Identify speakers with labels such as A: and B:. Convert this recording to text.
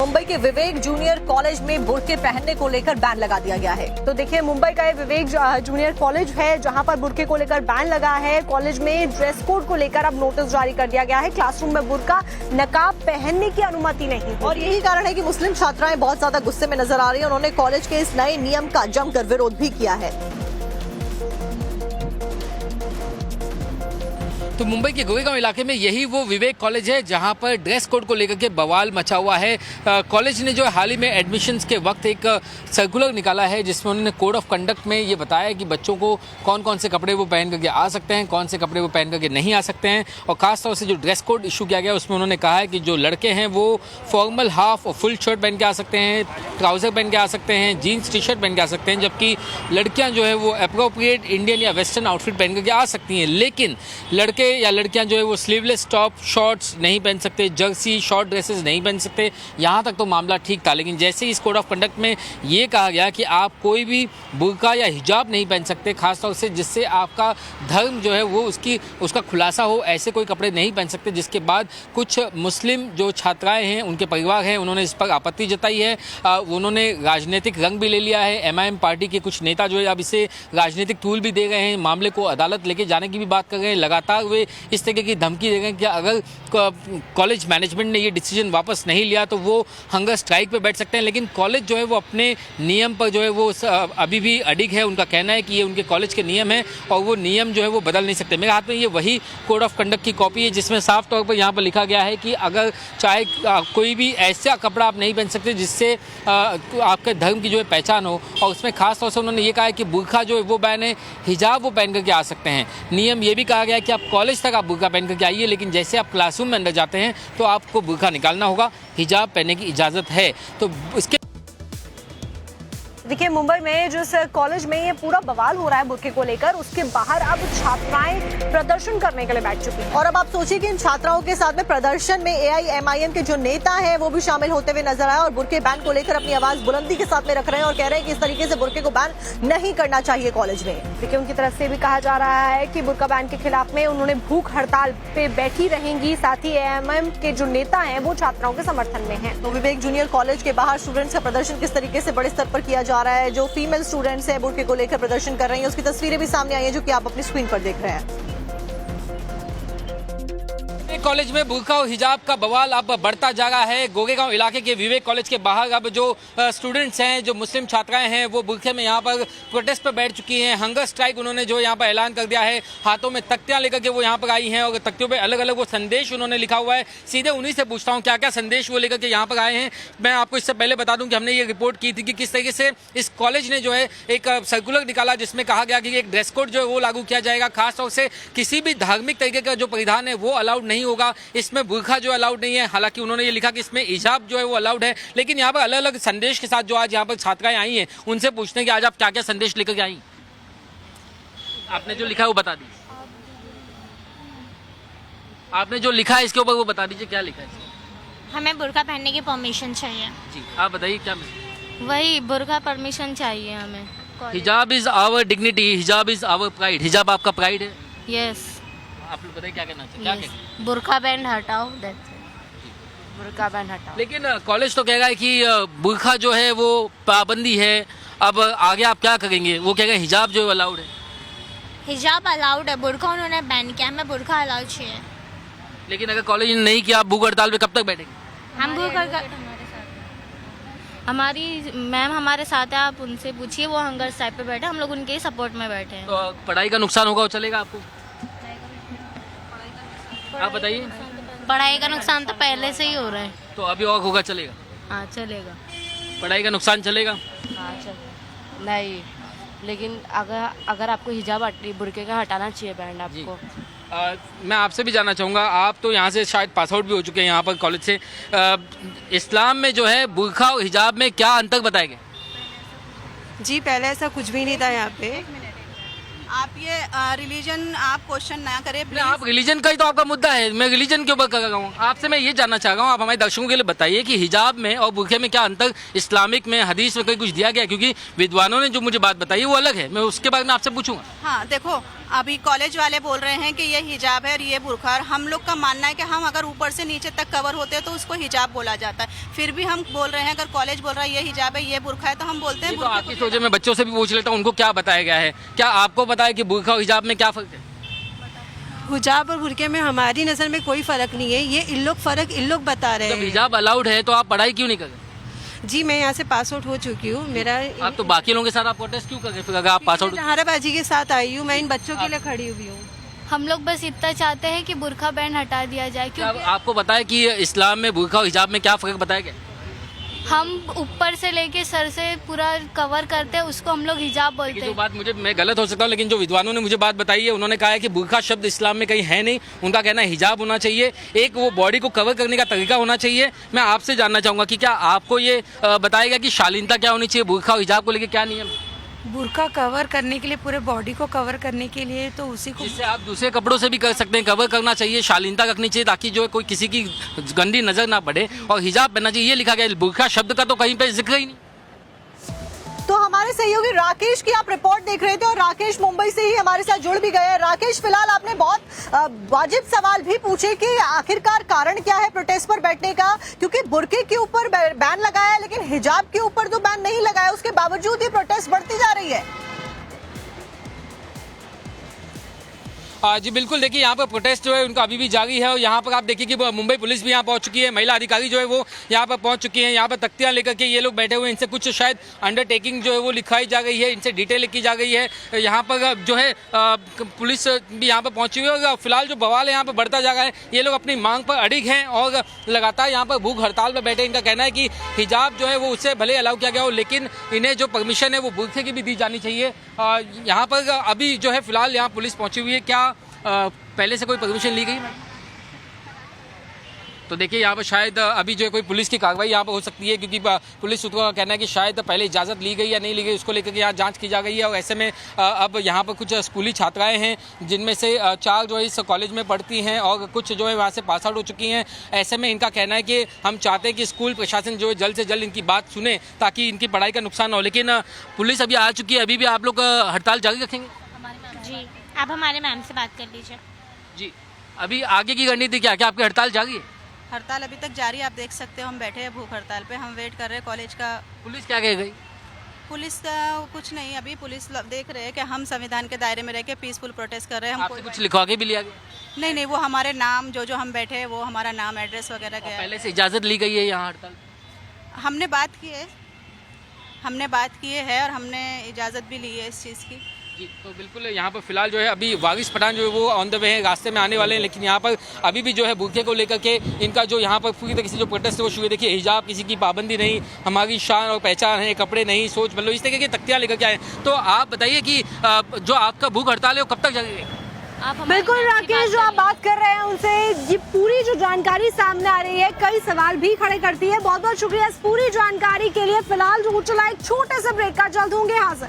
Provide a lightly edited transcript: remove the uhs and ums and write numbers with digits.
A: मुंबई के विवेक junior college में Burke पहनने को लेकर बैन लगा दिया गया है। तो देखिए, मुंबई का ये विवेक जूनियर कॉलेज है जहां पर बुर्के को लेकर बैन लगा है। कॉलेज में ड्रेस कोड को लेकर अब नोटिस जारी कर दिया गया है। क्लासरूम में बुर्का नकाब पहनने की अनुमति नहीं, और यही कारण है कि मुस्लिम छात्राएं बहुत ज्यादा गुस्से में नजर आ रही है। उन्होंने कॉलेज के इस नए नियम का जमकर विरोध भी किया है।
B: तो मुंबई के गोरेगांव इलाके में यही वो विवेक कॉलेज है जहां पर ड्रेस कोड को लेकर के बवाल मचा हुआ है। कॉलेज ने जो हाल ही में एडमिशन्स के वक्त एक सर्कुलर निकाला है जिसमें उन्होंने कोड ऑफ कंडक्ट में ये बताया कि बच्चों को कौन कौन से कपड़े वो पहन करके आ सकते हैं, कौन से कपड़े वो पहन करके नहीं आ सकते हैं। और खासतौर से जो ड्रेस कोड इशू किया गया उसमें उन्होंने कहा है कि जो लड़के हैं वो फॉर्मल हाफ और फुल शर्ट पहन के आ सकते हैं, ट्राउज़र पहन के आ सकते हैं, जीन्स टी शर्ट पहन के आ सकते हैं, जबकि लड़कियाँ जो है वो अप्रोप्रिएट इंडियन या वेस्टर्न आउटफिट पहन करके आ सकती हैं। लेकिन लड़के या लड़कियाँ जो है वो स्लीवलेस टॉप शॉर्ट्स नहीं पहन सकते, जर्सी शॉर्ट ड्रेसेस नहीं पहन सकते। यहाँ तक तो मामला ठीक था, लेकिन जैसे ही इस कोड ऑफ कंडक्ट में ये कहा गया कि आप कोई भी बुर्का या हिजाब नहीं पहन सकते, खासतौर से जिससे आपका धर्म जो है वो उसका खुलासा हो, ऐसे कोई कपड़े नहीं पहन सकते। जिसके बाद कुछ मुस्लिम जो छात्राएं हैं, उनके परिवार हैं, उन्होंने इस पर आपत्ति जताई है। उन्होंने राजनीतिक रंग भी ले लिया है। एमआईएम पार्टी के कुछ नेता जो है अब इसे राजनीतिक टूल भी दे रहे हैं, मामले को अदालत लेके जाने की भी बात कर रहे हैं। लगातार वे इस तरह की धमकी दे रहे हैं कि अगर कॉलेज मैनेजमेंट ने ये डिसीजन वापस नहीं लिया तो वो हंगर स्ट्राइक पे बैठ सकते हैं। लेकिन कॉलेज जो है वो अपने नियम पर जो है वो अभी भी अडिग है। उनका कहना है कि ये उनके कॉलेज के नियम है और वो नियम जो है वो बदल नहीं सकते। मेरे हाथ में ये वही कोड ऑफ कंडक्ट की कॉपी है जिसमें साफ तौर पर यहाँ पर लिखा गया है कि अगर चाहे कोई भी ऐसा कपड़ा आप नहीं पहन सकते जिससे आपके धर्म की जो है पहचान हो। और उसमें खास तौर से उन्होंने ये कहा है कि बुर्का जो है वो बैन है, हिजाब वो पहन करके आ सकते हैं। नियम ये भी कहा गया है कि आप कॉलेज तक आप बुर्का पहन करके आइए, लेकिन जैसे आप क्लासरूम में अंदर जाते हैं तो आपको बुर्का निकालना होगा, हिजाब पहनने की इजाज़त है। तो इसके
A: देखिए, मुंबई में जिस कॉलेज में ये पूरा बवाल हो रहा है बुर्के को लेकर, उसके बाहर अब छात्राएं प्रदर्शन करने के लिए बैठ चुकी हैं। और अब आप सोचिए कि इन छात्राओं के साथ में प्रदर्शन में एआईएमआईएम के जो नेता हैं वो भी शामिल होते हुए नजर आए और बुर्के बैन को लेकर अपनी आवाज बुलंदी के साथ में रख रहे हैं और कह रहे हैं कि इस तरीके से बुर्के को बैन नहीं करना चाहिए कॉलेज में। देखिए, उनकी तरफ से भी कहा जा रहा है कि बुर्का बैन के खिलाफ में उन्होंने भूख हड़ताल पे बैठी रहेंगी। साथ ही एआईएमआईएम के जो नेता हैं वो छात्राओं के समर्थन में हैं। तो विवेक जूनियर कॉलेज के बाहर स्टूडेंट्स का प्रदर्शन किस तरीके से बड़े स्तर पर किया जा रहा है, जो फीमेल स्टूडेंट्स हैं बुर्के को लेकर प्रदर्शन कर रही हैं, उसकी तस्वीरें भी सामने आई हैं जो कि आप अपनी स्क्रीन पर देख रहे हैं।
B: कॉलेज में बुर्का और हिजाब का बवाल अब बढ़ता जा रहा है। गोरेगांव इलाके के विवेक कॉलेज के बाहर अब जो स्टूडेंट्स हैं, जो मुस्लिम छात्राएं हैं, वो बुर्के में यहाँ पर प्रोटेस्ट पर बैठ चुकी हैं। हंगर स्ट्राइक उन्होंने जो यहाँ पर ऐलान कर दिया है। हाथों में तख्तियाँ लेकर के वो यहाँ पर आई हैं और तख्तियों पे अलग अलग वो संदेश उन्होंने लिखा हुआ है। सीधे उन्हीं से पूछता हूँ क्या क्या संदेश वो लेकर के यहाँ पर आए हैं। मैं आपको इससे पहले बता दूँ कि हमने ये रिपोर्ट की थी कि किस तरीके से इस कॉलेज ने जो है एक सर्कुलर निकाला जिसमें कहा गया कि एक ड्रेस कोड जो है वो लागू किया जाएगा। खासतौर से किसी भी धार्मिक तरीके का जो परिधान है वो अलाउड नहीं होगा। इसमें बुर्का जो अलाउड नहीं है। हालांकि उन्होंने ये लिखा कि इसमें हिजाब जो है वो अलाउड है। लेकिन यहाँ पर अलग अलग संदेश के साथ जो आज यहाँ पर छात्राएं आई हैं उनसे पूछते हैं कि आज आप क्या क्या संदेश लेकर के आई। आपने जो लिखा है वो बता दीजिए। आपने जो लिखा है इसके ऊपर वो बता दीजिए, क्या लिखा है।
C: हमें बुर्का पहनने की परमिशन चाहिए
B: जी, आप बताइए क्या।
C: वही बुर्का परमिशन चाहिए हमें।
B: हिजाब इज आवर डिग्निटी, हिजाब इज आवर प्राइड। हिजाब आपका प्राइड है।
C: यस।
B: आप लोग बताइए क्या कहना चाहिए।
C: yes. बुर्का बैंड हटाओ, बुर्का बैंड हटाओ।
B: लेकिन कॉलेज तो कहेगा कि बुर्का जो है वो पाबंदी है। अब आगे आप क्या करेंगे। वो कहेगा हिजाब जो अलाउड है।
C: हिजाब अलाउड है, बुर्का उन्होंने बैन किया, हमें बुर्का अलाउड चाहिए।
B: लेकिन अगर कॉलेज ने नहीं किया, आप भूख हड़ताल पे कब तक बैठेंगे।
C: हम हमारी मैम हमारे साथ है, आप उनसे पूछिए, वो हंगर स्ट्राइक पे बैठे, हम लोग उनके ही सपोर्ट में बैठे हैं।
B: तो पढ़ाई का नुकसान होगा, वो चलेगा आपको। आप बताइए।
C: पढ़ाई का नुकसान तो पहले से ही हो रहा है।
B: तो अभी और होगा, चलेगा।
C: हाँ चलेगा।
B: पढ़ाई का नुकसान चलेगा।
D: हाँ चलेगा। नहीं, लेकिन अगर आपको हिजाब बुर्के का हटाना चाहिए बैंड आपको।
B: मैं आपसे भी जानना चाहूँगा, आप तो यहाँ से शायद पास आउट भी हो चुके हैं यहाँ पर कॉलेज से। इस्लाम में जो है बुर्का और हिजाब में क्या अंतर बताया गया।
E: जी, पहले ऐसा कुछ भी नहीं था यहाँ पे। आप ये रिलीजन आप क्वेश्चन ना करें
B: नहीं, आप रिलीजन का ही तो आपका मुद्दा है, मैं रिलीजन के ऊपर कर रहा हूँ। आपसे मैं ये जानना चाह रहा हूँ, आप हमारे दर्शकों के लिए बताइए कि हिजाब में और बुरखे में क्या अंतर इस्लामिक में, हदीस में कहीं कुछ दिया गया है? क्योंकि विद्वानों ने जो मुझे बात बताई वो अलग है, मैं उसके बारे में आपसे पूछूंगा।
E: हाँ देखो, अभी कॉलेज वाले बोल रहे हैं कि ये हिजाब है और ये बुरखा है। हम लोग का मानना है कि हम अगर ऊपर से नीचे तक कवर होते हैं तो उसको हिजाब बोला जाता है। फिर भी हम बोल रहे हैं, अगर कॉलेज बोल रहा है ये हिजाब है, ये बुरखा है, तो हम बोलते हैं
B: ये तो
E: बुरखे
B: आपकी
E: को।
B: सोचे, मैं बच्चों से भी पूछ लेता हूँ उनको क्या बताया गया है। क्या आपको पता है कि बुरखा और हिजाब में क्या फर्क है?
F: हिजाब और बुरके में हमारी नज़र में कोई फ़र्क नहीं है, ये इन लोग बता रहे
B: जब
F: हैं।
B: हिजाब अलाउड है तो आप पढ़ाई क्यों नहीं कर रहे?
F: जी मैं यहाँ से पास आउट हो चुकी हूँ। मेरा
B: आप तो बाकी लोगों के साथ आप प्रोटेस्ट क्यों कर रहे? फिर अगर आप पास आउट,
F: जहाराबाजी के साथ आई हूँ, मैं इन बच्चों के लिए खड़ी हुई हूँ।
C: हम लोग बस इतना चाहते हैं कि बुरखा बैन हटा दिया जाए, क्योंकि
B: आपको बताया कि इस्लाम में बुरखा और हिजाब में क्या फर्क बताया गया?
C: हम ऊपर से लेके सर से पूरा कवर करते हैं, उसको हम लोग हिजाब बोलते
B: जो
C: हैं।
B: बात मुझे, मैं गलत हो सकता हूँ, लेकिन जो विद्वानों ने मुझे बात बताई है उन्होंने कहा है कि बुरखा शब्द इस्लाम में कहीं है नहीं। उनका कहना है हिजाब होना चाहिए, एक वो बॉडी को कवर करने का तरीका होना चाहिए। मैं आपसे जानना चाहूँगा कि क्या आपको ये बताएगा कि शालीनता क्या होनी चाहिए, बुरखा और हिजाब को लेकर क्या नियम?
F: बुरका कवर करने के लिए, पूरे बॉडी को कवर करने के लिए तो उसी को
B: जिससे आप दूसरे कपड़ों से भी कर सकते हैं, कवर करना चाहिए, शालीनता रखनी चाहिए ताकि जो है कोई किसी की गंदी नजर ना पड़े, और हिजाब पहनना चाहिए, ये लिखा गया है। बुरखा शब्द का तो कहीं पे जिक्र ही नहीं।
A: तो हमारे सहयोगी राकेश की आप रिपोर्ट देख रहे थे और राकेश मुंबई से ही हमारे साथ जुड़ भी गए हैं। राकेश, फिलहाल आपने बहुत वाजिब सवाल भी पूछे कि आखिरकार कारण क्या है प्रोटेस्ट पर बैठने का, क्योंकि बुरके के ऊपर बैन लगाया है लेकिन हिजाब के ऊपर तो बैन नहीं लगाया, उसके बावजूद ही प्रोटेस्ट बढ़ती जा रही है।
B: जी बिल्कुल, देखिए यहाँ पर प्रोटेस्ट जो है उनका अभी भी जारी है, और यहाँ पर आप देखिए कि मुंबई पुलिस भी यहाँ पहुँच चुकी है, महिला अधिकारी जो है वो यहाँ पर पहुँच चुकी हैं। यहाँ पर तख्तियाँ लेकर के ये लोग बैठे हुए हैं, इनसे कुछ शायद अंडरटेकिंग जो है वो लिखाई जा गई है, इनसे डिटेल लिखी जा गई है। यहाँ पर जो है पुलिस भी यहाँ पर पहुँची हुई है, और फिलहाल जो बवाल है यहाँ पर बढ़ता जा रहा है। ये लोग अपनी मांग पर अड़िग हैं और लगातार यहाँ पर भूख हड़ताल पर बैठे। इनका कहना है कि हिजाब जो है वो उससे भले अलाउ किया गया हो, लेकिन इन्हें जो परमिशन है वो बुरखे की भी दी जानी चाहिए। यहाँ पर अभी जो है फिलहाल यहाँ पुलिस पहुँची हुई है। क्या पहले से कोई परमिशन ली गई? तो देखिए यहाँ पर शायद अभी जो है कोई पुलिस की कार्रवाई यहाँ पर हो सकती है, क्योंकि पुलिस सूत्रों का कहना है कि शायद पहले इजाज़त ली गई या नहीं ली गई, उसको लेकर के यहाँ जांच की जा गई है। और ऐसे में अब यहाँ पर कुछ स्कूली छात्राएं हैं, जिनमें से 4 जो है इस कॉलेज में पढ़ती हैं और कुछ जो है वहाँ से पास आउट हो चुकी हैं। ऐसे में इनका कहना है कि हम चाहते हैं कि स्कूल प्रशासन जो है जल्द से जल्द इनकी बात सुने ताकि इनकी पढ़ाई का नुकसान ना हो। लेकिन पुलिस अभी आ चुकी है, अभी भी आप लोग हड़ताल जारी रखेंगे?
C: जी, आप हमारे मैम से बात कर लीजिए।
B: जी, अभी आगे की रणनीति क्या? क्या आपकी हड़ताल जारी है?
E: हड़ताल अभी तक जारी, आप देख सकते हो, हम बैठे हैं भूख हड़ताल पे, हम वेट कर रहे हैं कॉलेज का।
B: पुलिस क्या कह गई?
E: पुलिस का कुछ नहीं, अभी पुलिस देख रहे हैं कि हम संविधान के दायरे में रह के पीसफुल प्रोटेस्ट कर रहे हैं। हम
B: आपसे कुछ लिखवा के भी लिया गया?
E: नहीं, वो हमारे नाम जो हम बैठे हैं वो हमारा नाम, एड्रेस वगैरह गया।
B: पहले से इजाज़त ली गई है यहाँ हड़ताल?
E: हमने बात की है और हमने इजाज़त भी ली है इस चीज़ की।
B: जी, तो बिल्कुल यहाँ पर फिलहाल जो है अभी वारिस पठान जो है वो ऑन द वे है, रास्ते में आने वाले हैं। लेकिन यहाँ पर अभी भी जो है बुरखे को लेकर के इनका जो यहाँ पर पूरी तरीके से जो प्रोटेस्ट है वो शुरू है। देखिए, हिजाब किसी की पाबंदी नहीं, हमारी शान और पहचान है, कपड़े नहीं, सोच बदलो, इस तरीके की तख्तियाँ लेकर के आए। तो आप बताइए कि जो आपका भूख हड़ताल है वो कब तक जारी रहेगी?
A: बिल्कुल राकेश, जो आप बात कर रहे हैं उनसे ये पूरी जो जानकारी सामने आ रही है, कई सवाल भी खड़े करती है। बहुत बहुत शुक्रिया इस पूरी जानकारी के लिए। फिलहाल जो चला एक छोटे से ब्रेक का, जल्द होंगे हाजिर।